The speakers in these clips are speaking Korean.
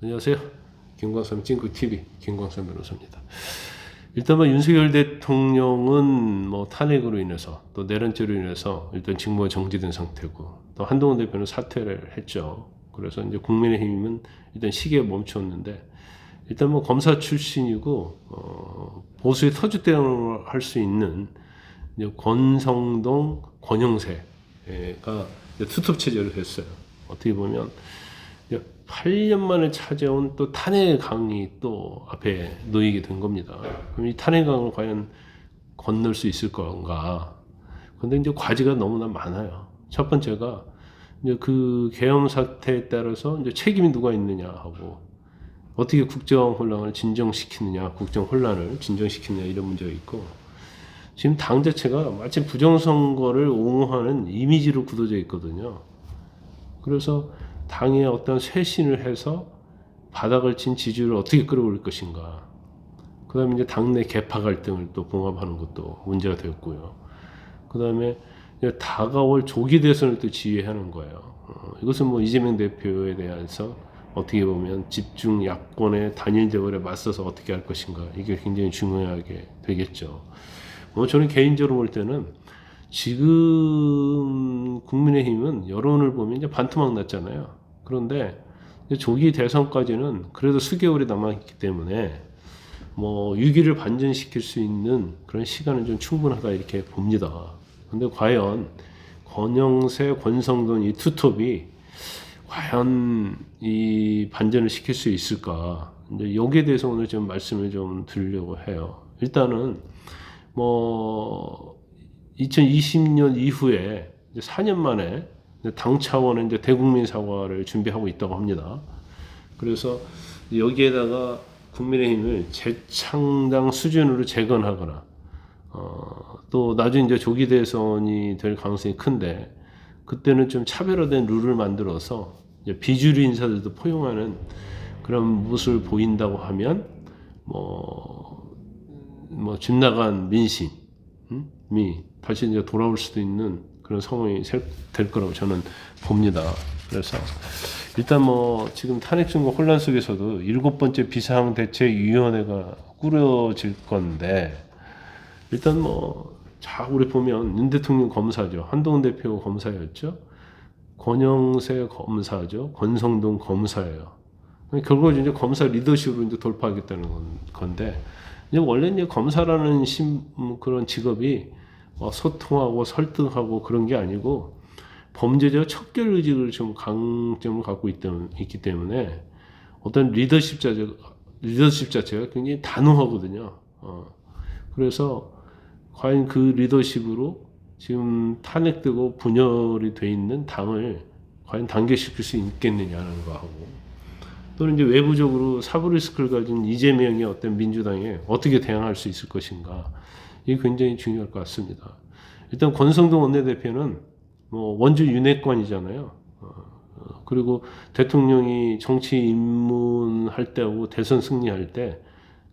안녕하세요. 김광삼 찡구TV 김광삼 변호사입니다. 일단 윤석열 대통령은 탄핵으로 인해서 또 내란죄로 인해서 일단 직무가 정지된 상태고, 또 한동훈 대표는 사퇴를 했죠. 그래서 이제 국민의힘은 일단 시기에 멈췄는데, 일단 검사 출신이고 보수의 터줏대감을 할 수 있는 이제 권성동, 권영세가 투톱 체제를 했어요. 어떻게 보면 8년 만에 찾아온 또 탄핵 강이 또 앞에 놓이게 된 겁니다. 그럼 이 탄핵 강을 과연 건널 수 있을 건가? 근데 이제 과제가 너무나 많아요. 첫 번째가 이제 그 계엄 사태에 따라서 이제 책임이 누가 있느냐 하고, 어떻게 국정 혼란을 진정시키느냐, 국정 혼란을 진정시키느냐, 이런 문제가 있고, 지금 당 자체가 마치 부정선거를 옹호하는 이미지로 굳어져 있거든요. 그래서 당에 어떤 쇄신을 해서 바닥을 친 지지율을 어떻게 끌어올릴 것인가. 그 다음에 이제 당내 계파 갈등을 또 봉합하는 것도 문제가 되었고요. 그 다음에 다가올 조기 대선을 또 지휘하는 거예요. 이것은 이재명 대표에 대해서 어떻게 보면 집중 야권의 단일 대결에 맞서서 어떻게 할 것인가. 이게 굉장히 중요하게 되겠죠. 저는 개인적으로 볼 때는 지금 국민의힘은 여론을 보면 이제 반토막 났잖아요. 그런데 조기 대선까지는 그래도 수개월이 남아있기 때문에 위기를 반전시킬 수 있는 그런 시간은 좀 충분하다 이렇게 봅니다. 근데 과연 권영세, 권성동 이 투톱이 과연 이 반전을 시킬 수 있을까? 이제 여기에 대해서 오늘 좀 말씀을 좀 드리려고 해요. 일단은 2020년 이후에 이제 4년 만에 당 차원의 이제 대국민 사과를 준비하고 있다고 합니다. 그래서 여기에다가 국민의힘을 재창당 수준으로 재건하거나, 또 나중에 이제 조기 대선이 될 가능성이 큰데, 그때는 좀 차별화된 룰을 만들어서 이제 비주류 인사들도 포용하는 그런 모습을 보인다고 하면, 집 나간 민심이 다시 이제 돌아올 수도 있는 그런 상황이 될 거라고 저는 봅니다. 그래서 일단 지금 탄핵 중과 혼란 속에서도 7번째 비상대책위원회가 꾸려질 건데, 일단 자 우리 보면 윤 대통령 검사죠, 한동훈 대표 검사였죠, 권영세 검사죠, 권성동 검사예요. 결국 이제 검사 리더십으로 이제 돌파하겠다는 건데, 이제 원래 이제 검사라는 그런 직업이 소통하고 설득하고 그런 게 아니고 범죄자와 척결 의식을 좀 강점을 갖고 있기 때문에 어떤 리더십 자체가 굉장히 단호하거든요. 그래서 과연 그 리더십으로 지금 탄핵되고 분열이 돼 있는 당을 과연 단결시킬 수 있겠느냐는 거 하고, 또는 이제 외부적으로 사브 리스크를 가진 이재명의 어떤 민주당에 어떻게 대항할 수 있을 것인가. 이게 굉장히 중요할 것 같습니다. 일단 권성동 원내대표는 원주 윤핵관이잖아요. 그리고 대통령이 정치 입문할 때하고 대선 승리할 때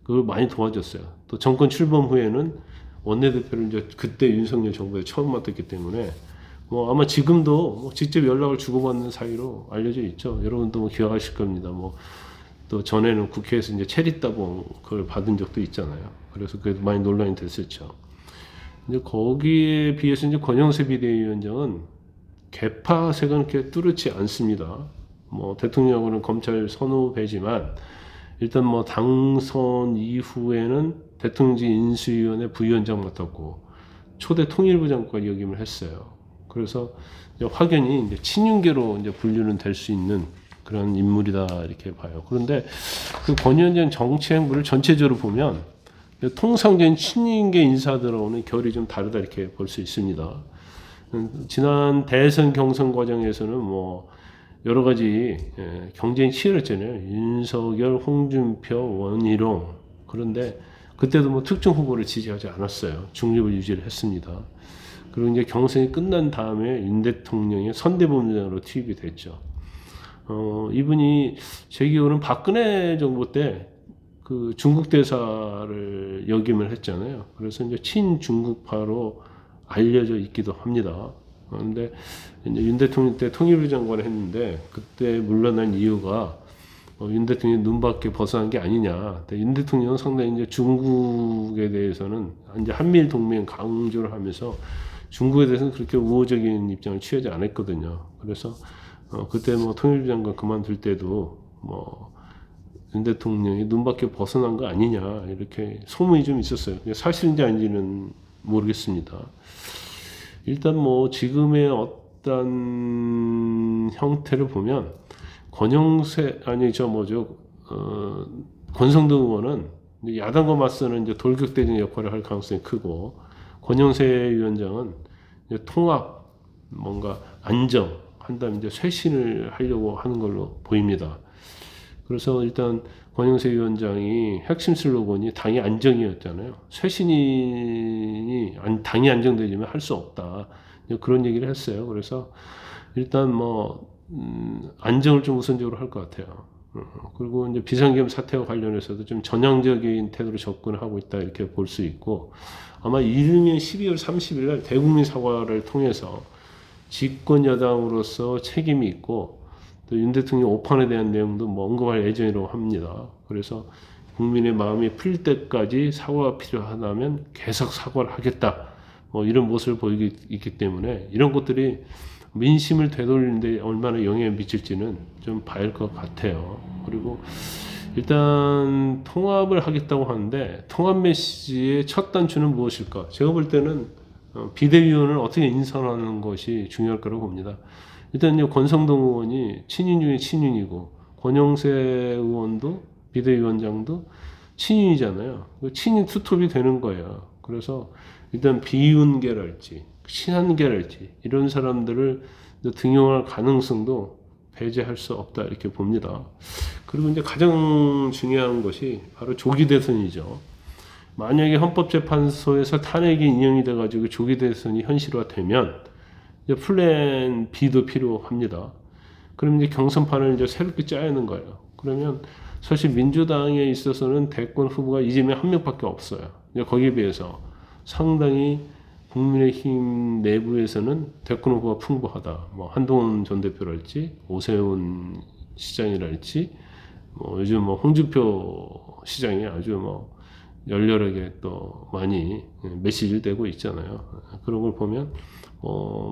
그걸 많이 도와줬어요. 또 정권 출범 후에는 원내대표를 이제 그때 윤석열 정부에 처음 맡았기 때문에 아마 지금도 직접 연락을 주고받는 사이로 알려져 있죠. 여러분도 기억하실 겁니다. 또 전에는 국회에서 이제 체리따봉 그걸 받은 적도 있잖아요. 그래서 그게 많이 논란이 됐었죠. 이제 거기에 비해서 이제 권영세 비대위원장은 개파세가 그렇게 뚜렷지 않습니다. 대통령하고는 검찰 선후배지만, 일단 당선 이후에는 대통령직 인수위원회 부위원장 맡았고 초대 통일부 장관 역임을 했어요. 그래서 이제 확연히 이제 친윤계로 이제 분류는 될 수 있는 그런 인물이다 이렇게 봐요. 그런데 그 권 위원장 정치 행보를 전체적으로 보면 통상적인 친윤계 인사들하고는 결이 좀 다르다 이렇게 볼 수 있습니다. 지난 대선 경선 과정에서는 여러 가지 경쟁이 치열했잖아요. 윤석열, 홍준표, 원희룡. 그런데 그때도 특정 후보를 지지하지 않았어요. 중립을 유지를 했습니다. 그리고 이제 경선이 끝난 다음에 윤 대통령의 선대본부장으로 투입이 됐죠. 이분이 제 기억으로는 박근혜 정부 때 그 중국 대사를 역임을 했잖아요. 그래서 이제 친중국파로 알려져 있기도 합니다. 그런데 이제 윤 대통령 때 통일부 장관을 했는데, 그때 물러난 이유가 윤 대통령이 눈밖에 벗어난 게 아니냐. 윤 대통령은 상당히 이제 중국에 대해서는 이제 한미일 동맹 강조를 하면서 중국에 대해서는 그렇게 우호적인 입장을 취하지 않았거든요. 그래서 그때 뭐 통일부 장관 그만둘 때도 뭐 윤 대통령이 눈밖에 벗어난 거 아니냐 이렇게 소문이 좀 있었어요. 사실인지 아닌지는 모르겠습니다. 일단 뭐 지금의 어떤 형태를 보면 권성동 의원은 야당과 맞서는 이제 돌격대전 역할을 할 가능성이 크고, 권영세 위원장은 이제 통합, 뭔가 안정, 한 다음에 이제 쇄신을 하려고 하는 걸로 보입니다. 그래서 일단 권영세 위원장이 핵심 슬로건이 당이 안정이었잖아요. 쇄신이 당이 안정되지만 할 수 없다. 그런 얘기를 했어요. 그래서 일단 뭐 안정을 좀 우선적으로 할 것 같아요. 그리고 이제 비상계엄 사태와 관련해서도 좀 전향적인 태도로 접근을 하고 있다 이렇게 볼 수 있고, 아마 이르면 12월 30일 날 대국민 사과를 통해서 집권 여당으로서 책임이 있고 또 윤 대통령 오판에 대한 내용도 뭐 언급할 예정이라고 합니다. 그래서 국민의 마음이 풀릴 때까지 사과가 필요하다면 계속 사과를 하겠다. 뭐 이런 모습을 보이기 있기 때문에 이런 것들이 민심을 되돌리는데 얼마나 영향을 미칠지는 좀 봐야 할 것 같아요. 그리고 일단 통합을 하겠다고 하는데 통합 메시지의 첫 단추는 무엇일까? 제가 볼 때는 비대위원을 어떻게 인선하는 것이 중요할 거라고 봅니다. 일단 권성동 의원이 친윤 중에 친윤이고, 권영세 의원도 비대위원장도 친윤이잖아요. 친윤 투톱이 되는 거예요. 그래서 일단 비윤계랄지 친한계랄지 이런 사람들을 등용할 가능성도 배제할 수 없다 이렇게 봅니다. 그리고 이제 가장 중요한 것이 바로 조기 대선이죠. 만약에 헌법재판소에서 탄핵이 인용이 돼가지고 조기 대선이 현실화되면 이제 플랜 B도 필요합니다. 그럼 이제 경선판을 이제 새롭게 짜야 하는 거예요. 그러면 사실 민주당에 있어서는 대권 후보가 이재명 한 명밖에 없어요. 거기에 비해서 상당히 국민의힘 내부에서는 대권 후보가 풍부하다. 뭐 한동훈 전 대표랄지 오세훈 시장이랄지 뭐 요즘 뭐 홍준표 시장이 아주 뭐 열렬하게 또 많이 메시지를 내고 있잖아요. 그런 걸 보면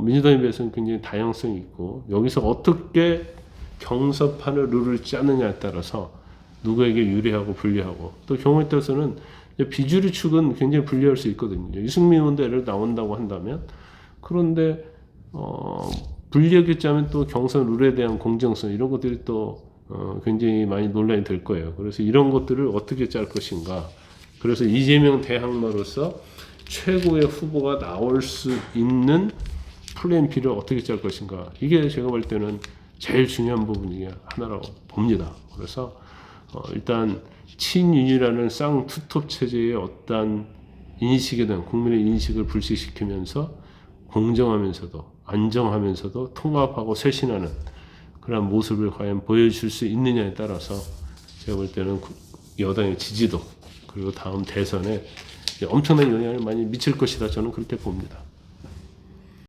민주당에 비해서는 굉장히 다양성이 있고, 여기서 어떻게 경선판을 룰을 짜느냐에 따라서 누구에게 유리하고 불리하고, 또 경우에 따라서는 비주류 측은 굉장히 불리할 수 있거든요. 유승민 의원도 예를 나온다고 한다면, 그런데 불리하게 짜면 또 경선 룰에 대한 공정성 이런 것들이 또 굉장히 많이 논란이 될 거예요. 그래서 이런 것들을 어떻게 짤 것인가. 그래서 이재명 대항마로서 최고의 후보가 나올 수 있는 플랜 B를 어떻게 짤 것인가. 이게 제가 볼 때는 제일 중요한 부분이 하나라고 봅니다. 그래서 일단 친윤이라는 쌍투톱 체제의 어떤 인식에 대한 국민의 인식을 불식시키면서 공정하면서도 안정하면서도 통합하고 쇄신하는 그런 모습을 과연 보여줄 수 있느냐에 따라서 제가 볼 때는 여당의 지지도 그리고 다음 대선에 엄청난 영향을 많이 미칠 것이다, 저는 그렇게 봅니다.